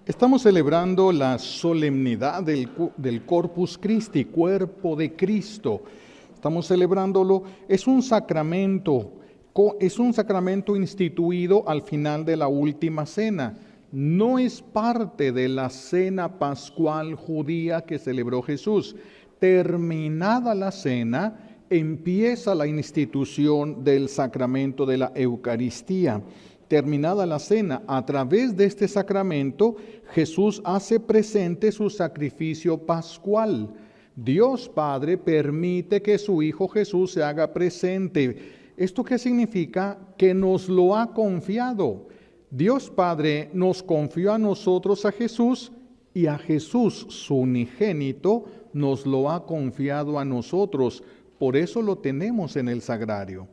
Estamos celebrando la solemnidad del Corpus Christi, cuerpo de Cristo. Estamos celebrándolo. Es un sacramento instituido al final de la última cena. No es parte de la cena pascual judía que celebró Jesús. Terminada la cena, empieza la institución del sacramento de la Eucaristía. Terminada la cena, a través de este sacramento, Jesús hace presente su sacrificio pascual. Dios Padre permite que su Hijo Jesús se haga presente. ¿Esto qué significa? Que nos lo ha confiado. Dios Padre nos confió a nosotros a Jesús y a Jesús, su unigénito, nos lo ha confiado a nosotros. Por eso lo tenemos en el sagrario.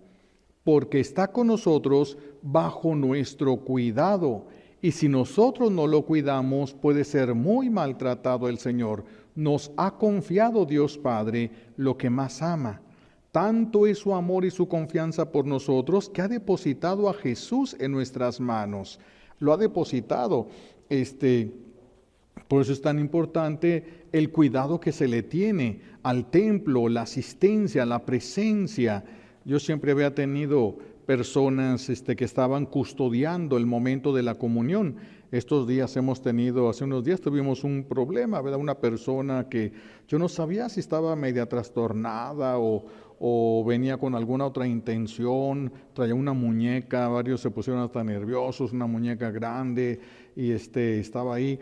Porque está con nosotros bajo nuestro cuidado. Y si nosotros no lo cuidamos, puede ser muy maltratado el Señor. Nos ha confiado Dios Padre lo que más ama. Tanto es su amor y su confianza por nosotros que ha depositado a Jesús en nuestras manos. Lo ha depositado. Por eso es tan importante el cuidado que se le tiene al templo, la asistencia, la presencia. Yo siempre había tenido personas que estaban custodiando el momento de la comunión. Estos días hace unos días tuvimos un problema, ¿verdad? Una persona que yo no sabía si estaba media trastornada o venía con alguna otra intención, traía una muñeca, varios se pusieron hasta nerviosos, una muñeca grande y estaba ahí.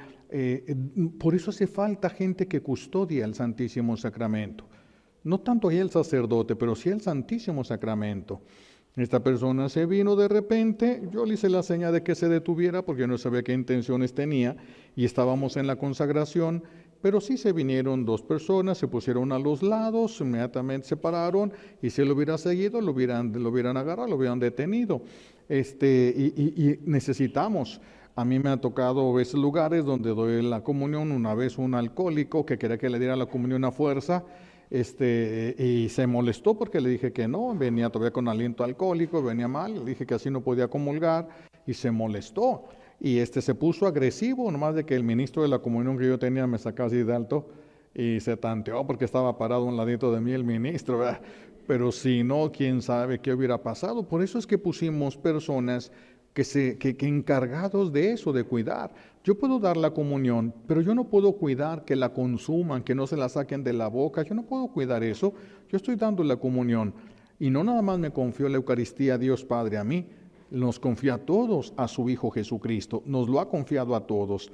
Por eso hace falta gente que custodia el Santísimo Sacramento. No tanto ahí el sacerdote, pero sí el Santísimo Sacramento. Esta persona se vino de repente, yo le hice la seña de que se detuviera porque no sabía qué intenciones tenía y estábamos en la consagración, pero sí se vinieron dos personas, se pusieron a los lados, inmediatamente se pararon y si él lo hubiera seguido, lo hubieran agarrado, lo hubieran detenido. Y necesitamos. A mí me ha tocado a veces lugares donde doy la comunión, una vez un alcohólico que quería que le diera la comunión a fuerza, y se molestó porque le dije que no, venía todavía con aliento alcohólico, venía mal, le dije que así no podía comulgar y se molestó. Y se puso agresivo, nomás de que el ministro de la comunión que yo tenía me sacaba así de alto y se tanteó porque estaba parado a un ladito de mí el ministro, ¿verdad? Pero si no, quién sabe qué hubiera pasado. Por eso es que pusimos personas que encargados de eso, de cuidar. Yo puedo dar la comunión, pero yo no puedo cuidar que la consuman, que no se la saquen de la boca. Yo no puedo cuidar eso. Yo estoy dando la comunión. Y no nada más me confió la Eucaristía Dios Padre a mí, nos confía a todos a su Hijo Jesucristo. Nos lo ha confiado a todos.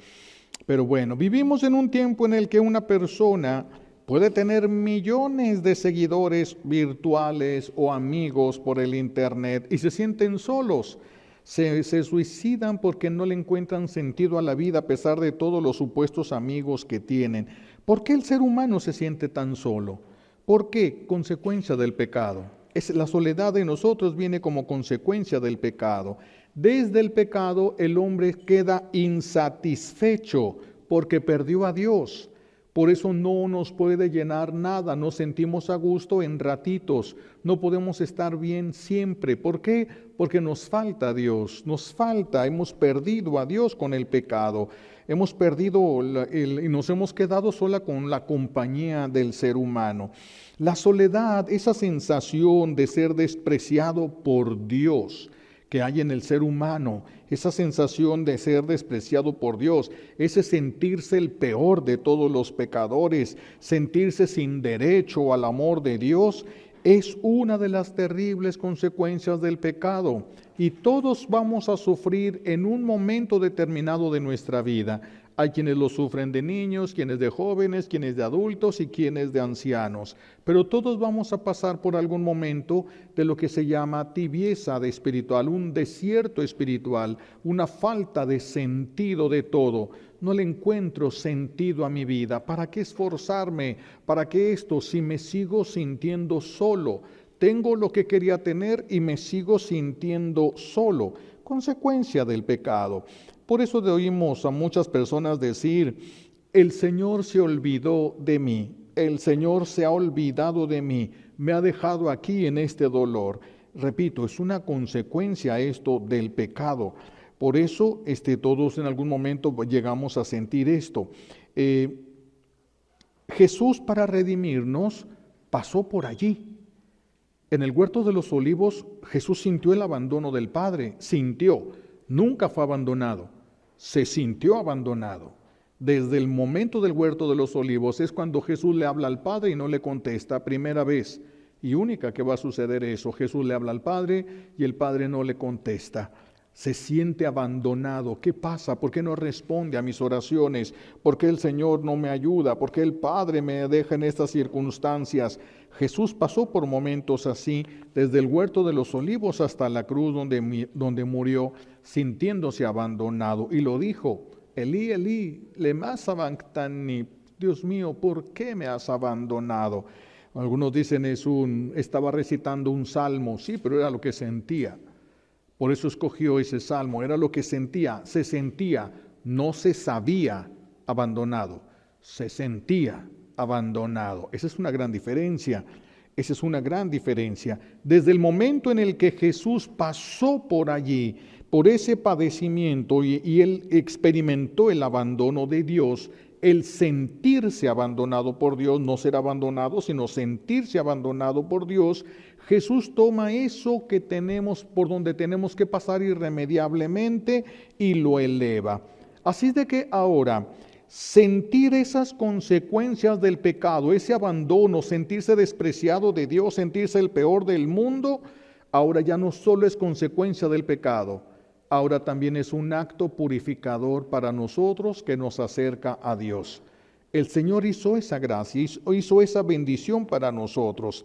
Pero bueno, vivimos en un tiempo en el que una persona puede tener millones de seguidores virtuales o amigos por el internet y se sienten solos. Se suicidan porque no le encuentran sentido a la vida a pesar de todos los supuestos amigos que tienen. ¿Por qué el ser humano se siente tan solo? ¿Por qué? Consecuencia del pecado. La soledad de nosotros viene como consecuencia del pecado. Desde el pecado el hombre queda insatisfecho porque perdió a Dios. Por eso no nos puede llenar nada, nos sentimos a gusto en ratitos, no podemos estar bien siempre. ¿Por qué? Porque nos falta Dios, hemos perdido a Dios con el pecado, hemos perdido y nos hemos quedado sola con la compañía del ser humano. La soledad, esa sensación de ser despreciado por Dios que hay en el ser humano, esa sensación de ser despreciado por Dios, ese sentirse el peor de todos los pecadores, sentirse sin derecho al amor de Dios, es una de las terribles consecuencias del pecado. Y todos vamos a sufrir en un momento determinado de nuestra vida. Hay quienes lo sufren de niños, quienes de jóvenes, quienes de adultos y quienes de ancianos. Pero todos vamos a pasar por algún momento de lo que se llama tibieza de espiritual, un desierto espiritual, una falta de sentido de todo. No le encuentro sentido a mi vida. ¿Para qué esforzarme? ¿Para qué esto si me sigo sintiendo solo? Tengo lo que quería tener y me sigo sintiendo solo. Consecuencia del pecado. Por eso oímos a muchas personas decir, el Señor se olvidó de mí, el Señor se ha olvidado de mí, me ha dejado aquí en este dolor. Repito, es una consecuencia esto del pecado. Por eso todos en algún momento llegamos a sentir esto. Jesús, para redimirnos, pasó por allí. En el huerto de los olivos, Jesús sintió el abandono del Padre, nunca fue abandonado, se sintió abandonado. Desde el momento del huerto de los olivos es cuando Jesús le habla al Padre y no le contesta, primera vez y única que va a suceder eso. Jesús le habla al Padre y el Padre no le contesta. Se siente abandonado. ¿Qué pasa? ¿Por qué no responde a mis oraciones? ¿Por qué el Señor no me ayuda? ¿Por qué el Padre me deja en estas circunstancias? Jesús pasó por momentos así, desde el huerto de los olivos hasta la cruz donde murió, sintiéndose abandonado. Y lo dijo, Elí, Elí, lema sabactani, Dios mío, ¿por qué me has abandonado? Algunos dicen estaba recitando un salmo, sí, pero era lo que sentía. Por eso escogió ese salmo, era lo que sentía, no se sabía abandonado, se sentía abandonado. Esa es una gran diferencia, Desde el momento en el que Jesús pasó por allí, por ese padecimiento y él experimentó el abandono de Dios, el sentirse abandonado por Dios, no ser abandonado, sino sentirse abandonado por Dios, Jesús toma eso que tenemos, por donde tenemos que pasar irremediablemente y lo eleva. Así de que ahora, sentir esas consecuencias del pecado, ese abandono, sentirse despreciado de Dios, sentirse el peor del mundo, ahora ya no solo es consecuencia del pecado, ahora también es un acto purificador para nosotros que nos acerca a Dios. El Señor hizo esa gracia, hizo esa bendición para nosotros.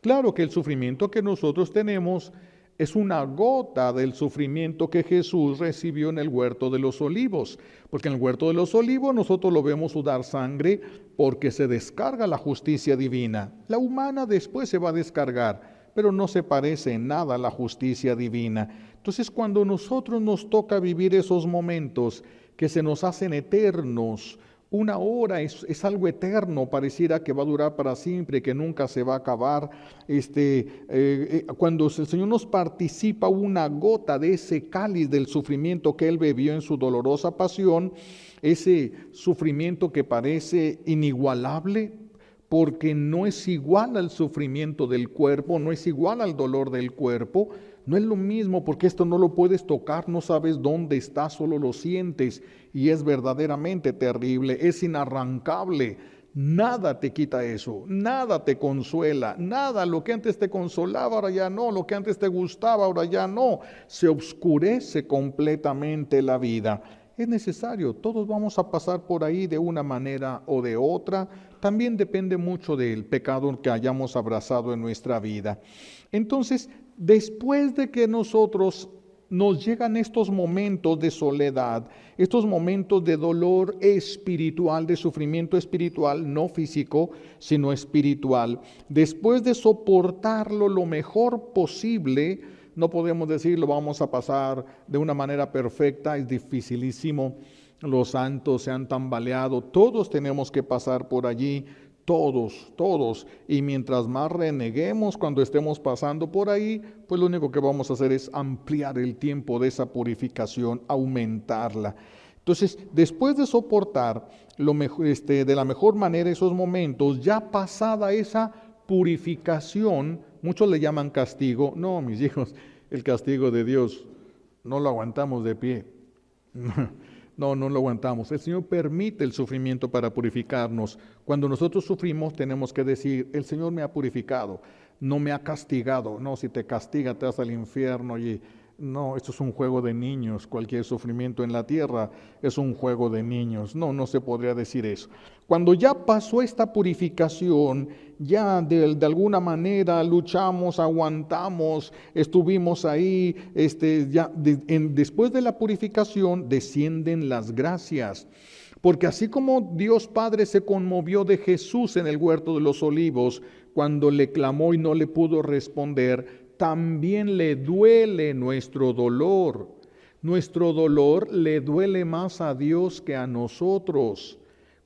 Claro que el sufrimiento que nosotros tenemos es una gota del sufrimiento que Jesús recibió en el huerto de los olivos, porque en el huerto de los olivos nosotros lo vemos sudar sangre porque se descarga la justicia divina. La humana después se va a descargar, pero no se parece en nada a la justicia divina. Entonces, cuando nosotros nos toca vivir esos momentos que se nos hacen eternos, una hora es algo eterno, pareciera que va a durar para siempre, que nunca se va a acabar. Cuando el Señor nos participa una gota de ese cáliz del sufrimiento que Él bebió en su dolorosa pasión, ese sufrimiento que parece inigualable, porque no es igual al sufrimiento del cuerpo, no es igual al dolor del cuerpo, no es lo mismo porque esto no lo puedes tocar, no sabes dónde está, solo lo sientes y es verdaderamente terrible, es inarrancable. Nada te quita eso, nada te consuela, nada, lo que antes te consolaba ahora ya no, lo que antes te gustaba ahora ya no, se oscurece completamente la vida. Es necesario, todos vamos a pasar por ahí de una manera o de otra, también depende mucho del pecado que hayamos abrazado en nuestra vida. Entonces, después de que nosotros nos llegan estos momentos de soledad, estos momentos de dolor espiritual, de sufrimiento espiritual, no físico, sino espiritual, después de soportarlo lo mejor posible, no podemos decir lo vamos a pasar de una manera perfecta, es dificilísimo, los santos se han tambaleado, todos tenemos que pasar por allí, todos, y mientras más reneguemos cuando estemos pasando por ahí, pues lo único que vamos a hacer es ampliar el tiempo de esa purificación, aumentarla. Entonces, después de soportar de la mejor manera esos momentos, ya pasada esa purificación, muchos le llaman castigo. No, mis hijos, el castigo de Dios no lo aguantamos de pie. No lo aguantamos. El Señor permite el sufrimiento para purificarnos. Cuando nosotros sufrimos tenemos que decir, el Señor me ha purificado, no me ha castigado. No, si te castiga te vas al infierno. No, esto es un juego de niños. Cualquier sufrimiento en la tierra es un juego de niños. No se podría decir eso. Cuando ya pasó esta purificación, ya de alguna manera luchamos, aguantamos, estuvimos ahí, después de la purificación descienden las gracias. Porque así como Dios Padre se conmovió de Jesús en el huerto de los olivos, cuando le clamó y no le pudo responder, también le duele nuestro dolor. Nuestro dolor le duele más a Dios que a nosotros.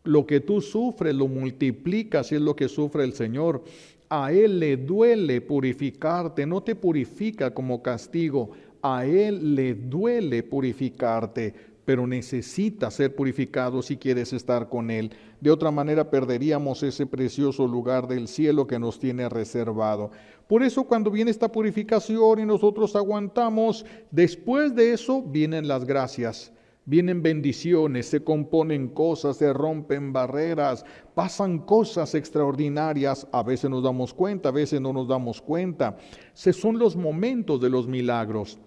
Lo que tú sufres lo multiplicas y es lo que sufre el Señor. A Él le duele purificarte, no te purifica como castigo, A Él le duele purificarte, pero necesita ser purificado si quieres estar con Él. De otra manera perderíamos ese precioso lugar del cielo que nos tiene reservado. Por eso cuando viene esta purificación y nosotros aguantamos, después de eso vienen las gracias. Vienen bendiciones, se componen cosas, se rompen barreras, pasan cosas extraordinarias. A veces nos damos cuenta, a veces no nos damos cuenta. Son los momentos de los milagros.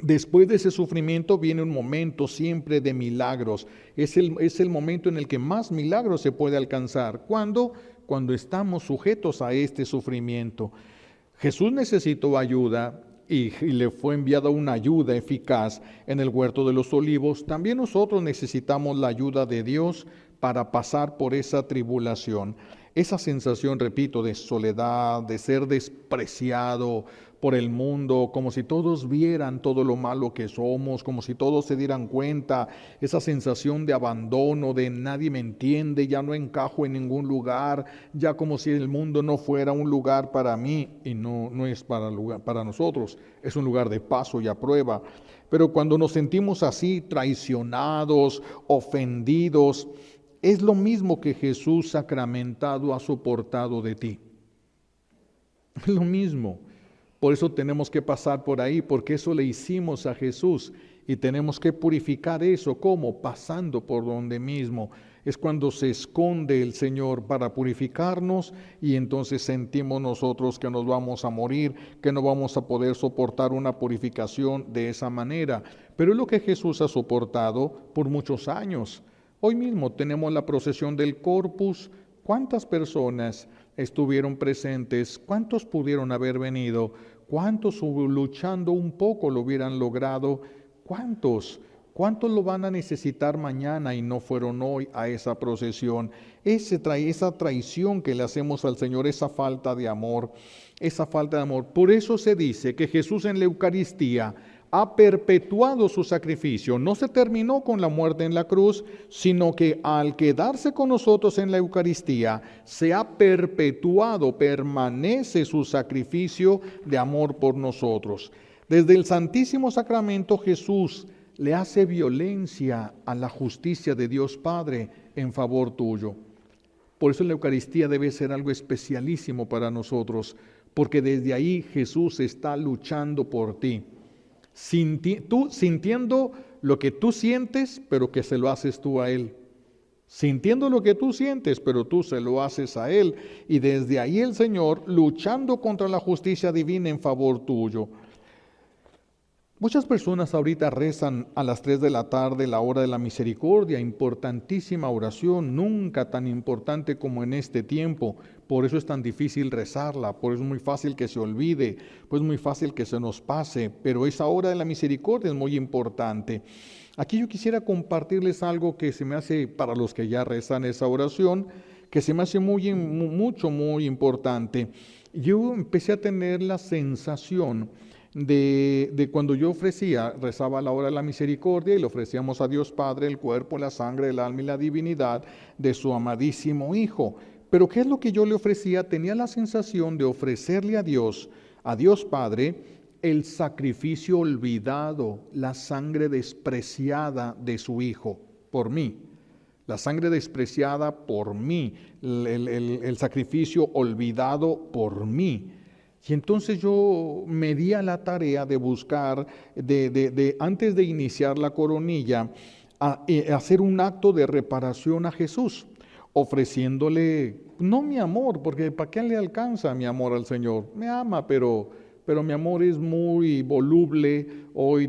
Después de ese sufrimiento viene un momento siempre de milagros. Es el momento en el que más milagros se puede alcanzar. ¿Cuándo? Cuando estamos sujetos a este sufrimiento. Jesús necesitó ayuda y le fue enviada una ayuda eficaz en el huerto de los olivos. También nosotros necesitamos la ayuda de Dios para pasar por esa tribulación. Esa sensación, repito, de soledad, de ser despreciado por el mundo, como si todos vieran todo lo malo que somos, como si todos se dieran cuenta, esa sensación de abandono, de nadie me entiende, ya no encajo en ningún lugar, ya como si el mundo no fuera un lugar para mí, y no es para nosotros, es un lugar de paso y a prueba. Pero cuando nos sentimos así, traicionados, ofendidos, es lo mismo que Jesús sacramentado ha soportado de ti. Es lo mismo. Por eso tenemos que pasar por ahí, porque eso le hicimos a Jesús y tenemos que purificar eso. ¿Cómo? Pasando por donde mismo. Es cuando se esconde el Señor para purificarnos y entonces sentimos nosotros que nos vamos a morir, que no vamos a poder soportar una purificación de esa manera. Pero es lo que Jesús ha soportado por muchos años. Hoy mismo tenemos la procesión del Corpus. ¿Cuántas personas estuvieron presentes? ¿Cuántos pudieron haber venido? ¿Cuántos luchando un poco lo hubieran logrado? ¿Cuántos? ¿Cuántos lo van a necesitar mañana y no fueron hoy a esa procesión? Esa traición que le hacemos al Señor, esa falta de amor, Por eso se dice que Jesús en la Eucaristía ha perpetuado su sacrificio. No se terminó con la muerte en la cruz, sino que al quedarse con nosotros en la Eucaristía, se ha perpetuado, permanece su sacrificio de amor por nosotros. Desde el Santísimo Sacramento, Jesús le hace violencia a la justicia de Dios Padre en favor tuyo. Por eso la Eucaristía debe ser algo especialísimo para nosotros, porque desde ahí Jesús está luchando por ti. Tú sintiendo lo que tú sientes, pero que se lo haces tú a Él. Sintiendo lo que tú sientes, pero tú se lo haces a Él. Y desde ahí el Señor luchando contra la justicia divina en favor tuyo. Muchas personas ahorita rezan a las 3 de la tarde, la hora de la misericordia, importantísima oración, nunca tan importante como en este tiempo. Por eso es tan difícil rezarla, por eso es muy fácil que se olvide, pues es muy fácil que se nos pase, pero esa hora de la misericordia es muy importante. Aquí yo quisiera compartirles algo que se me hace, para los que ya rezan esa oración, que se me hace muy importante. Yo empecé a tener la sensación de cuando yo rezaba la hora de la misericordia y le ofrecíamos a Dios Padre el cuerpo, la sangre, el alma y la divinidad de su amadísimo Hijo. Pero ¿qué es lo que yo le ofrecía? Tenía la sensación de ofrecerle a Dios Padre, el sacrificio olvidado, la sangre despreciada de su Hijo, por mí. La sangre despreciada por mí, el sacrificio olvidado por mí. Y entonces yo me di a la tarea de buscar, antes de iniciar la coronilla, hacer un acto de reparación a Jesús, ofreciéndole, no mi amor, porque ¿para qué le alcanza mi amor al Señor? Me ama, pero mi amor es muy voluble, hoy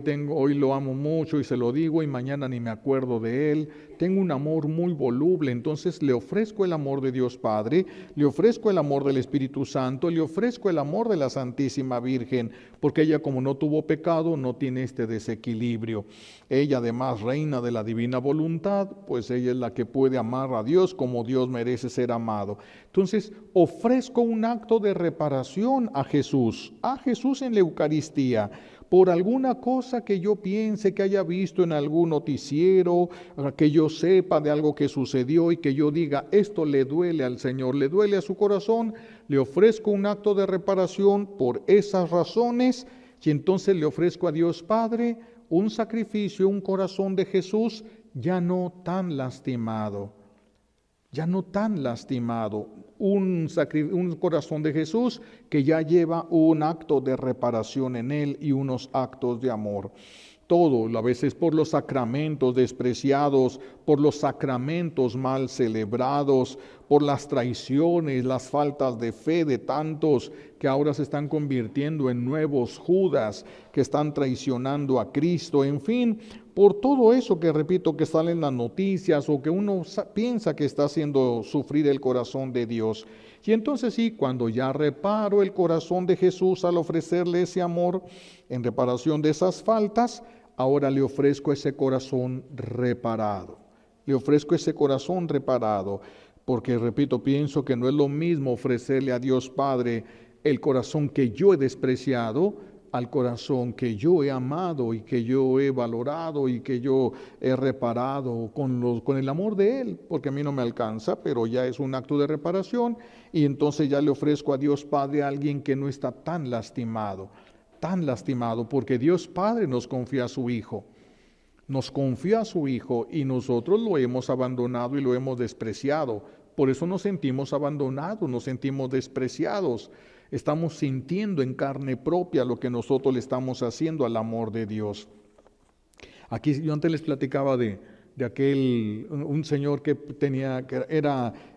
lo amo mucho y se lo digo y mañana ni me acuerdo de él. Tengo un amor muy voluble, entonces le ofrezco el amor de Dios Padre, le ofrezco el amor del Espíritu Santo, le ofrezco el amor de la Santísima Virgen, porque ella como no tuvo pecado, no tiene este desequilibrio. Ella además reina de la divina voluntad, pues ella es la que puede amar a Dios como Dios merece ser amado. Entonces ofrezco un acto de reparación a Jesús en la Eucaristía, por alguna cosa que yo piense, que haya visto en algún noticiero, que yo sepa de algo que sucedió y que yo diga, esto le duele al Señor, le duele a su corazón, le ofrezco un acto de reparación por esas razones, y entonces le ofrezco a Dios Padre un sacrificio, un corazón de Jesús ya no tan lastimado, un corazón de Jesús que ya lleva un acto de reparación en él y unos actos de amor. Todo, a veces por los sacramentos despreciados, por los sacramentos mal celebrados, por las traiciones, las faltas de fe de tantos que ahora se están convirtiendo en nuevos Judas, que están traicionando a Cristo, en fin, por todo eso que repito que sale en las noticias o que uno piensa que está haciendo sufrir el corazón de Dios. Y entonces sí, cuando ya reparo el corazón de Jesús al ofrecerle ese amor en reparación de esas faltas, ahora le ofrezco ese corazón reparado. Le ofrezco ese corazón reparado, porque repito, pienso que no es lo mismo ofrecerle a Dios Padre el corazón que yo he despreciado al corazón que yo he amado y que yo he valorado y que yo he reparado con el amor de Él, porque a mí no me alcanza, pero ya es un acto de reparación y entonces ya le ofrezco a Dios Padre a alguien que no está tan lastimado, porque Dios Padre nos confía a su Hijo. Nos confía a su Hijo y nosotros lo hemos abandonado y lo hemos despreciado. Por eso nos sentimos abandonados, nos sentimos despreciados. Estamos sintiendo en carne propia lo que nosotros le estamos haciendo al amor de Dios. Aquí yo antes les platicaba de un señor que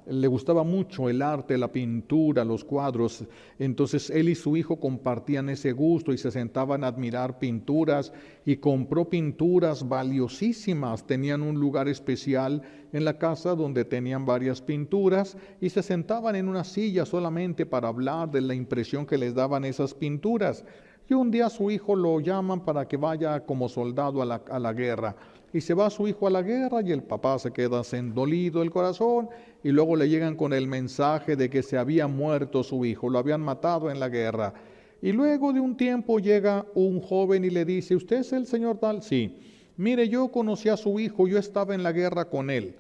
le gustaba mucho el arte, la pintura, los cuadros. Entonces él y su hijo compartían ese gusto y se sentaban a admirar pinturas y compró pinturas valiosísimas. Tenían un lugar especial en la casa donde tenían varias pinturas y se sentaban en una silla solamente para hablar de la impresión que les daban esas pinturas. Y un día su hijo lo llaman para que vaya como soldado a la guerra. Y se va su hijo a la guerra y el papá se queda dolido el corazón y luego le llegan con el mensaje de que se había muerto su hijo, lo habían matado en la guerra. Y luego de un tiempo llega un joven y le dice, ¿usted es el señor tal? Sí. Mire, yo conocí a su hijo, yo estaba en la guerra con él.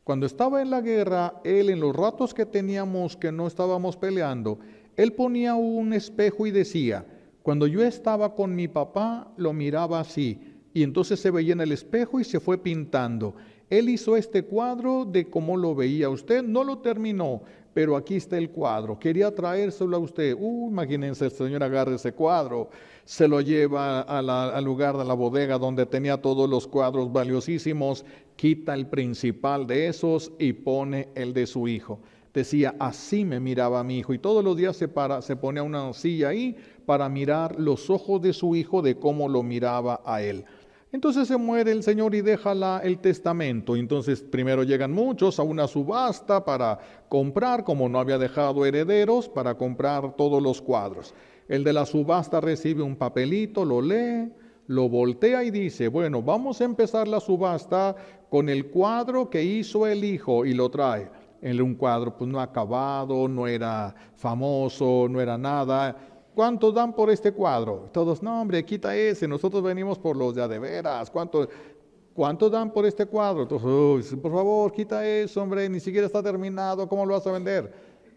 Cuando estaba en la guerra, él en los ratos que teníamos que no estábamos peleando, él ponía un espejo y decía, cuando yo estaba con mi papá, lo miraba así. Y entonces se veía en el espejo y se fue pintando. Él hizo este cuadro de cómo lo veía usted, no lo terminó, pero aquí está el cuadro. Quería traérselo a usted. Imagínense, el señor agarra ese cuadro, se lo lleva al lugar de la bodega donde tenía todos los cuadros valiosísimos, quita el principal de esos y pone el de su hijo. Decía, así me miraba mi hijo, y todos los días se pone a una silla ahí para mirar los ojos de su hijo de cómo lo miraba a él. Entonces se muere el señor y deja el testamento. Entonces primero llegan muchos a una subasta para comprar, como no había dejado herederos, para comprar todos los cuadros. El de la subasta recibe un papelito, lo lee, lo voltea y dice, bueno, vamos a empezar la subasta con el cuadro que hizo el hijo, y lo trae. Era un cuadro pues no acabado, no era famoso, no era nada. ¿Cuánto dan por este cuadro? Todos, no hombre, quita ese, nosotros venimos por los de a de veras. ¿Cuánto dan por este cuadro? Entonces, por favor, quita eso, hombre, ni siquiera está terminado, ¿cómo lo vas a vender?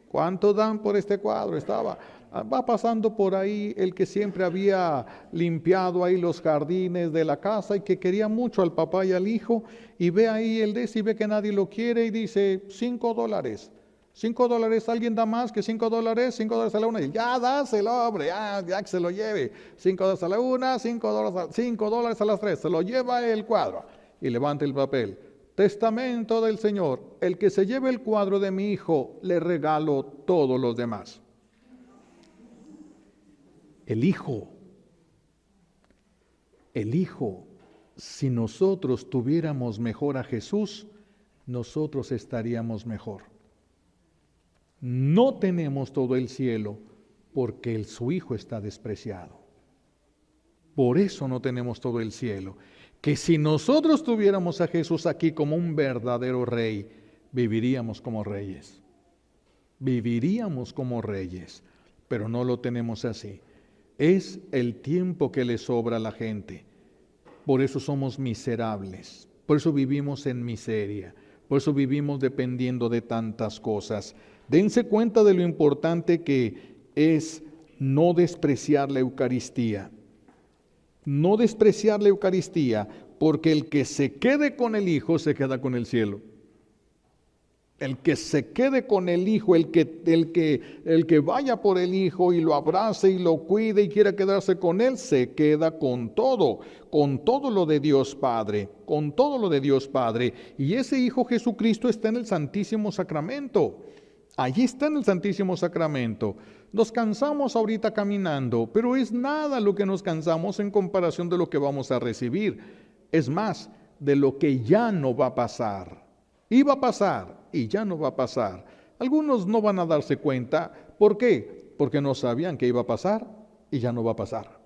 ¿Cuánto dan por este cuadro? Va pasando por ahí el que siempre había limpiado ahí los jardines de la casa y que quería mucho al papá y al hijo, y ve ahí el de ese y ve que nadie lo quiere y dice, $5. $5, ¿alguien da más que $5? $5 a la una, y ya dáselo, hombre, ya que se lo lleve. $5 a la una, $5 a las 3, se lo lleva el cuadro y levanta el papel. Testamento del Señor, el que se lleve el cuadro de mi hijo, le regalo todos los demás. El hijo, si nosotros tuviéramos mejor a Jesús, nosotros estaríamos mejor. No tenemos todo el cielo porque su Hijo está despreciado. Por eso no tenemos todo el cielo. Que si nosotros tuviéramos a Jesús aquí como un verdadero rey, viviríamos como reyes. Viviríamos como reyes, pero no lo tenemos así. Es el tiempo que le sobra a la gente. Por eso somos miserables. Por eso vivimos en miseria. Por eso vivimos dependiendo de tantas cosas. Dense cuenta de lo importante que es no despreciar la Eucaristía. No despreciar la Eucaristía, porque el que se quede con el Hijo se queda con el cielo. El que se quede con el Hijo, el que vaya por el Hijo y lo abrace y lo cuide y quiera quedarse con Él, se queda con todo lo de Dios Padre, con todo lo de Dios Padre. Y ese Hijo Jesucristo está en el Santísimo Sacramento. Allí está en el Santísimo Sacramento. Nos cansamos ahorita caminando, pero es nada lo que nos cansamos en comparación de lo que vamos a recibir. Es más, de lo que ya no va a pasar. Iba a pasar y ya no va a pasar. Algunos no van a darse cuenta. ¿Por qué? Porque no sabían que iba a pasar y ya no va a pasar.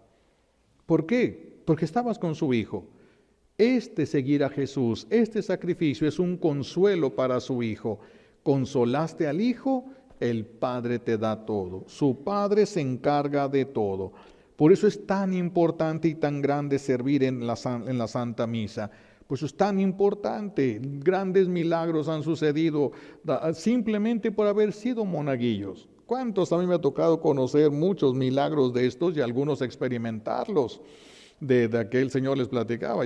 ¿Por qué? Porque estabas con su Hijo. Seguir a Jesús, este sacrificio es un consuelo para su Hijo. Consolaste al Hijo, el Padre te da todo. Su Padre se encarga de todo. Por eso es tan importante y tan grande servir en la Santa Misa. Pues es tan importante, grandes milagros han sucedido simplemente por haber sido monaguillos. ¿Cuántos? A mí me ha tocado conocer muchos milagros de estos y algunos experimentarlos. De aquel señor les platicaba,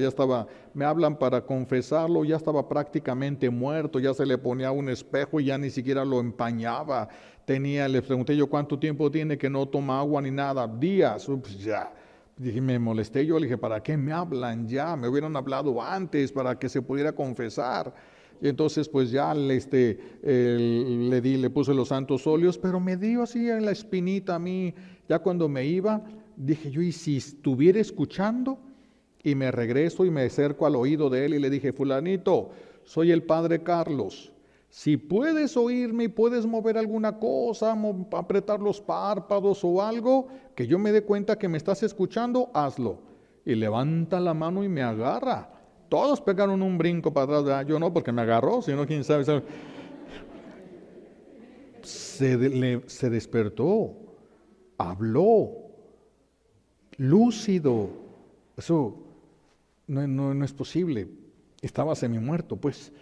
me hablan para confesarlo, ya estaba prácticamente muerto, ya se le ponía un espejo y ya ni siquiera lo empañaba. Les pregunté yo cuánto tiempo tiene que no toma agua ni nada, días, pues ya. Dije, me molesté yo, le dije, ¿para qué me hablan ya? Me hubieran hablado antes para que se pudiera confesar. Y entonces pues ya le puse los santos óleos, pero me dio así en la espinita a mí, ya cuando me iba, dije yo, ¿y si estuviera escuchando? Y me regreso y me acerco al oído de él y le dije, fulanito, soy el padre Carlos. Si puedes oírme y puedes mover alguna cosa, apretar los párpados o algo, que yo me dé cuenta que me estás escuchando, hazlo. Y levanta la mano y me agarra. Todos pegaron un brinco para atrás. Yo no, porque me agarró, sino quién sabe. Se despertó, habló, lúcido. Eso no es posible. Estaba semimuerto, pues.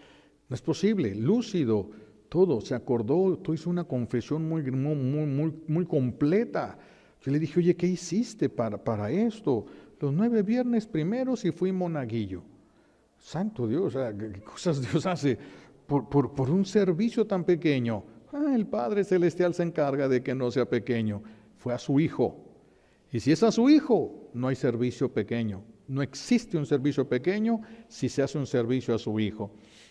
No es posible, lúcido, todo, se acordó, hizo una confesión muy completa. Yo le dije, oye, ¿qué hiciste para esto? Los 9 viernes primeros y fui monaguillo. Santo Dios, ¿qué cosas Dios hace por un servicio tan pequeño? El Padre Celestial se encarga de que no sea pequeño. Fue a su Hijo. Y si es a su Hijo, no hay servicio pequeño. No existe un servicio pequeño si se hace un servicio a su Hijo.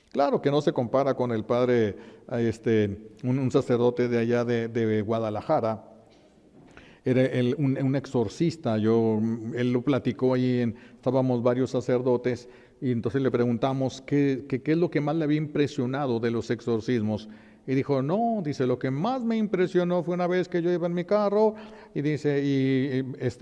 Claro que no se compara con el padre, un sacerdote de allá de Guadalajara. Era un exorcista. Él lo platicó ahí, estábamos varios sacerdotes, y entonces le preguntamos qué es lo que más le había impresionado de los exorcismos. Y dijo, no, dice, lo que más me impresionó fue una vez que yo iba en mi carro y dice,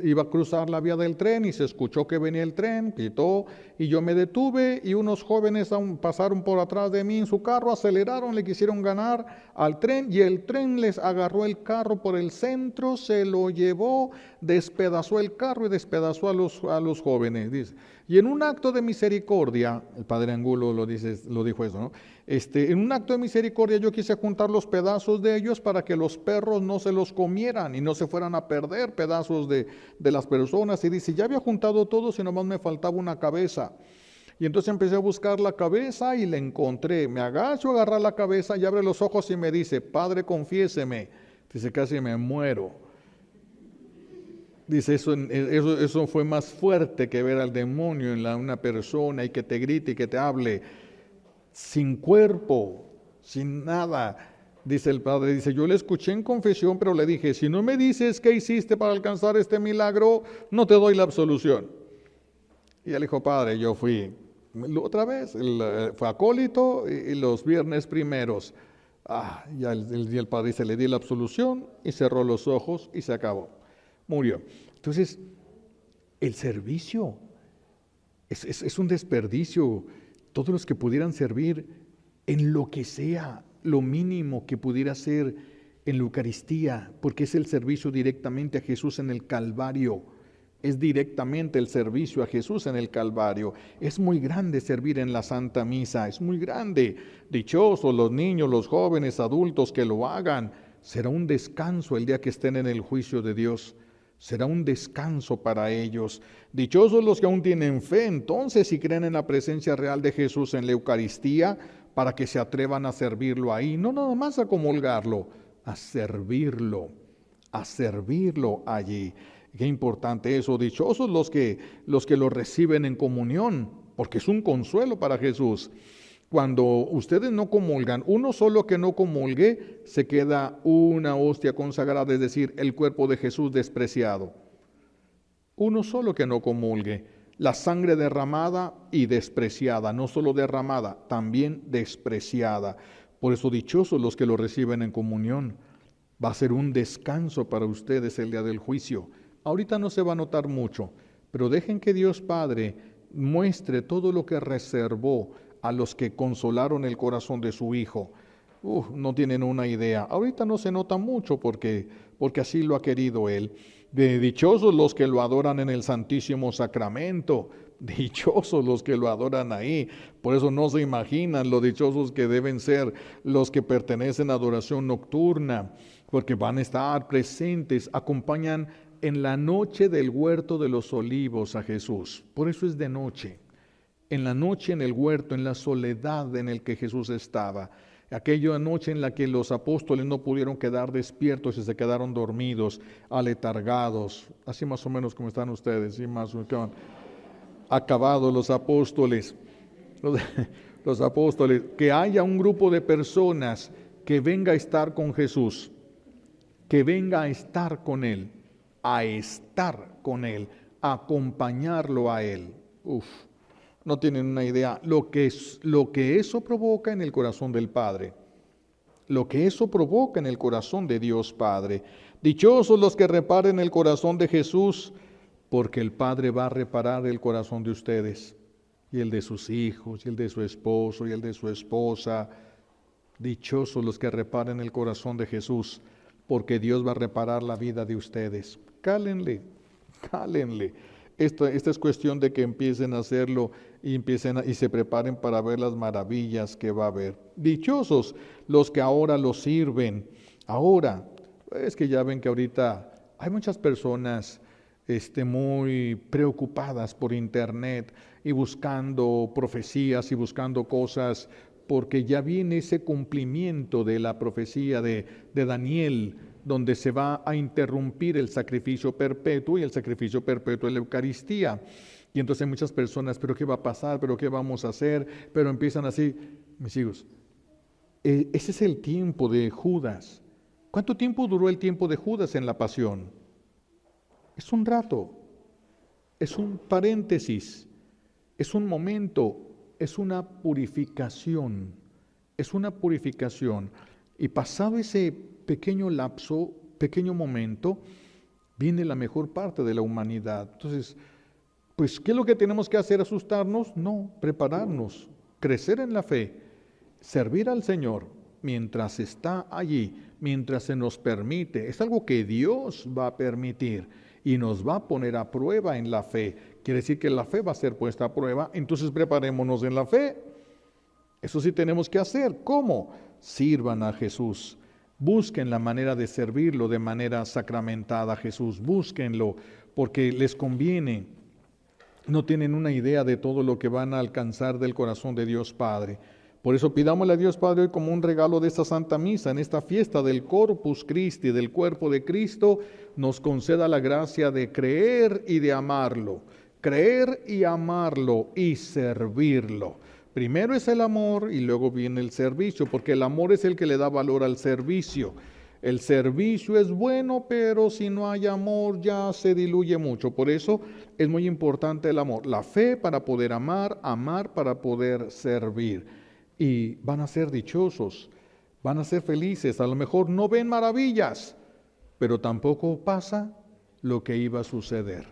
iba a cruzar la vía del tren y se escuchó que venía el tren, pitó, y yo me detuve y unos jóvenes pasaron por atrás de mí en su carro, aceleraron, le quisieron ganar al tren y el tren les agarró el carro por el centro, se lo llevó, despedazó el carro y despedazó a los jóvenes, dice. Y en un acto de misericordia, el padre Angulo lo dijo eso, ¿no? En un acto de misericordia yo quise juntar los pedazos de ellos para que los perros no se los comieran y no se fueran a perder pedazos de las personas. Y dice, ya había juntado todos y nomás me faltaba una cabeza. Y entonces empecé a buscar la cabeza y la encontré. Me agacho a agarrar la cabeza y abre los ojos y me dice, Padre, confiéseme. Dice, casi me muero. Dice, eso fue más fuerte que ver al demonio en una persona y que te grite y que te hable sin cuerpo, sin nada. Dice el padre, yo le escuché en confesión, pero le dije, si no me dices qué hiciste para alcanzar este milagro, no te doy la absolución. Y él dijo, padre, yo fui otra vez, fue acólito y los viernes primeros. Ya el padre dice, le di la absolución y cerró los ojos y se acabó. Murió. Entonces, el servicio es un desperdicio. Todos los que pudieran servir en lo que sea, lo mínimo que pudiera ser en la Eucaristía, porque es el servicio directamente a Jesús en el Calvario. Es directamente el servicio a Jesús en el Calvario. Es muy grande servir en la Santa Misa, es muy grande. Dichosos los niños, los jóvenes, adultos que lo hagan. Será un descanso el día que estén en el juicio de Dios. Será un descanso para ellos. Dichosos los que aún tienen fe, entonces, si creen en la presencia real de Jesús en la Eucaristía, para que se atrevan a servirlo ahí, no nada más a comulgarlo, a servirlo allí. Qué importante eso. Dichosos los que lo reciben en comunión, porque es un consuelo para Jesús. Cuando ustedes no comulgan, uno solo que no comulgue, se queda una hostia consagrada, es decir, el cuerpo de Jesús despreciado. Uno solo que no comulgue, la sangre derramada y despreciada, no solo derramada, también despreciada. Por eso dichosos los que lo reciben en comunión. Va a ser un descanso para ustedes el día del juicio. Ahorita no se va a notar mucho, pero dejen que Dios Padre muestre todo lo que reservó a los que consolaron el corazón de su Hijo. No tienen una idea. Ahorita no se nota mucho porque así lo ha querido Él. De dichosos los que lo adoran en el Santísimo Sacramento. Dichosos los que lo adoran ahí. Por eso no se imaginan lo dichosos que deben ser los que pertenecen a adoración nocturna, porque van a estar presentes, acompañan en la noche del huerto de los olivos a Jesús. Por eso es de noche. En la noche en el huerto, en la soledad en el que Jesús estaba. Aquella noche en la que los apóstoles no pudieron quedar despiertos y se quedaron dormidos, aletargados, así más o menos como están ustedes, ¿sí? Más o menos acabados los apóstoles, los apóstoles, que haya un grupo de personas que venga a estar con Jesús, que venga a estar con Él, a acompañarlo a Él. No tienen una idea lo que eso provoca en el corazón del Padre, lo que eso provoca en el corazón de Dios Padre. Dichosos los que reparen el corazón de Jesús, porque el Padre va a reparar el corazón de ustedes, y el de sus hijos, y el de su esposo, y el de su esposa. Dichosos los que reparen el corazón de Jesús, porque Dios va a reparar la vida de ustedes. Cálenle. Esta es cuestión de que empiecen a hacerlo y se preparen para ver las maravillas que va a haber. Dichosos los que ahora lo sirven. Ahora, es que ya ven que ahorita hay muchas personas muy preocupadas por internet y buscando profecías y buscando cosas, porque ya viene ese cumplimiento de la profecía de Daniel, donde se va a interrumpir el sacrificio perpetuo, y el sacrificio perpetuo es la Eucaristía. Y entonces hay muchas personas, ¿pero qué va a pasar? ¿Pero qué vamos a hacer? Pero empiezan así, mis hijos. Ese es el tiempo de Judas. ¿Cuánto tiempo duró el tiempo de Judas en la pasión? Es un rato, es un paréntesis, es un momento, es una purificación, Y pasado ese pequeño lapso, pequeño momento, viene la mejor parte de la humanidad. Entonces, pues, ¿qué es lo que tenemos que hacer? ¿Asustarnos? No, prepararnos, crecer en la fe, servir al Señor mientras está allí, mientras se nos permite. Es algo que Dios va a permitir y nos va a poner a prueba en la fe. Quiere decir que la fe va a ser puesta a prueba, entonces preparémonos en la fe. Eso sí tenemos que hacer. ¿Cómo? Sirvan a Jesús. Busquen la manera de servirlo de manera sacramentada a Jesús. Búsquenlo porque les conviene. No tienen una idea de todo lo que van a alcanzar del corazón de Dios Padre. Por eso pidámosle a Dios Padre hoy como un regalo de esta Santa Misa, en esta fiesta del Corpus Christi, del cuerpo de Cristo, nos conceda la gracia de creer y de amarlo. Creer y amarlo y servirlo. Primero es el amor y luego viene el servicio, porque el amor es el que le da valor al servicio. El servicio es bueno, pero si no hay amor ya se diluye mucho. Por eso es muy importante el amor. La fe para poder amar, amar para poder servir. Y van a ser dichosos, van a ser felices. A lo mejor no ven maravillas, pero tampoco pasa lo que iba a suceder.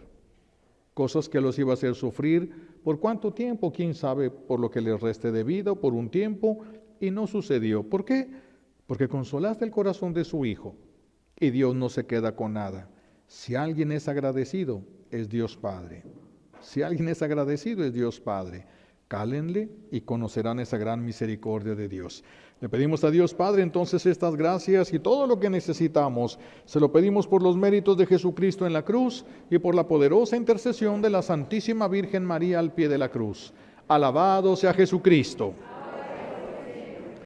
Cosas que los iba a hacer sufrir. ¿Por cuánto tiempo? ¿Quién sabe? Por lo que les reste de vida o por un tiempo. Y no sucedió. ¿Por qué? Porque consolaste el corazón de su Hijo. Y Dios no se queda con nada. Si alguien es agradecido, es Dios Padre. Si alguien es agradecido, es Dios Padre. Cálenle y conocerán esa gran misericordia de Dios. Le pedimos a Dios Padre entonces estas gracias y todo lo que necesitamos. Se lo pedimos por los méritos de Jesucristo en la cruz y por la poderosa intercesión de la Santísima Virgen María al pie de la cruz. Alabado sea Jesucristo.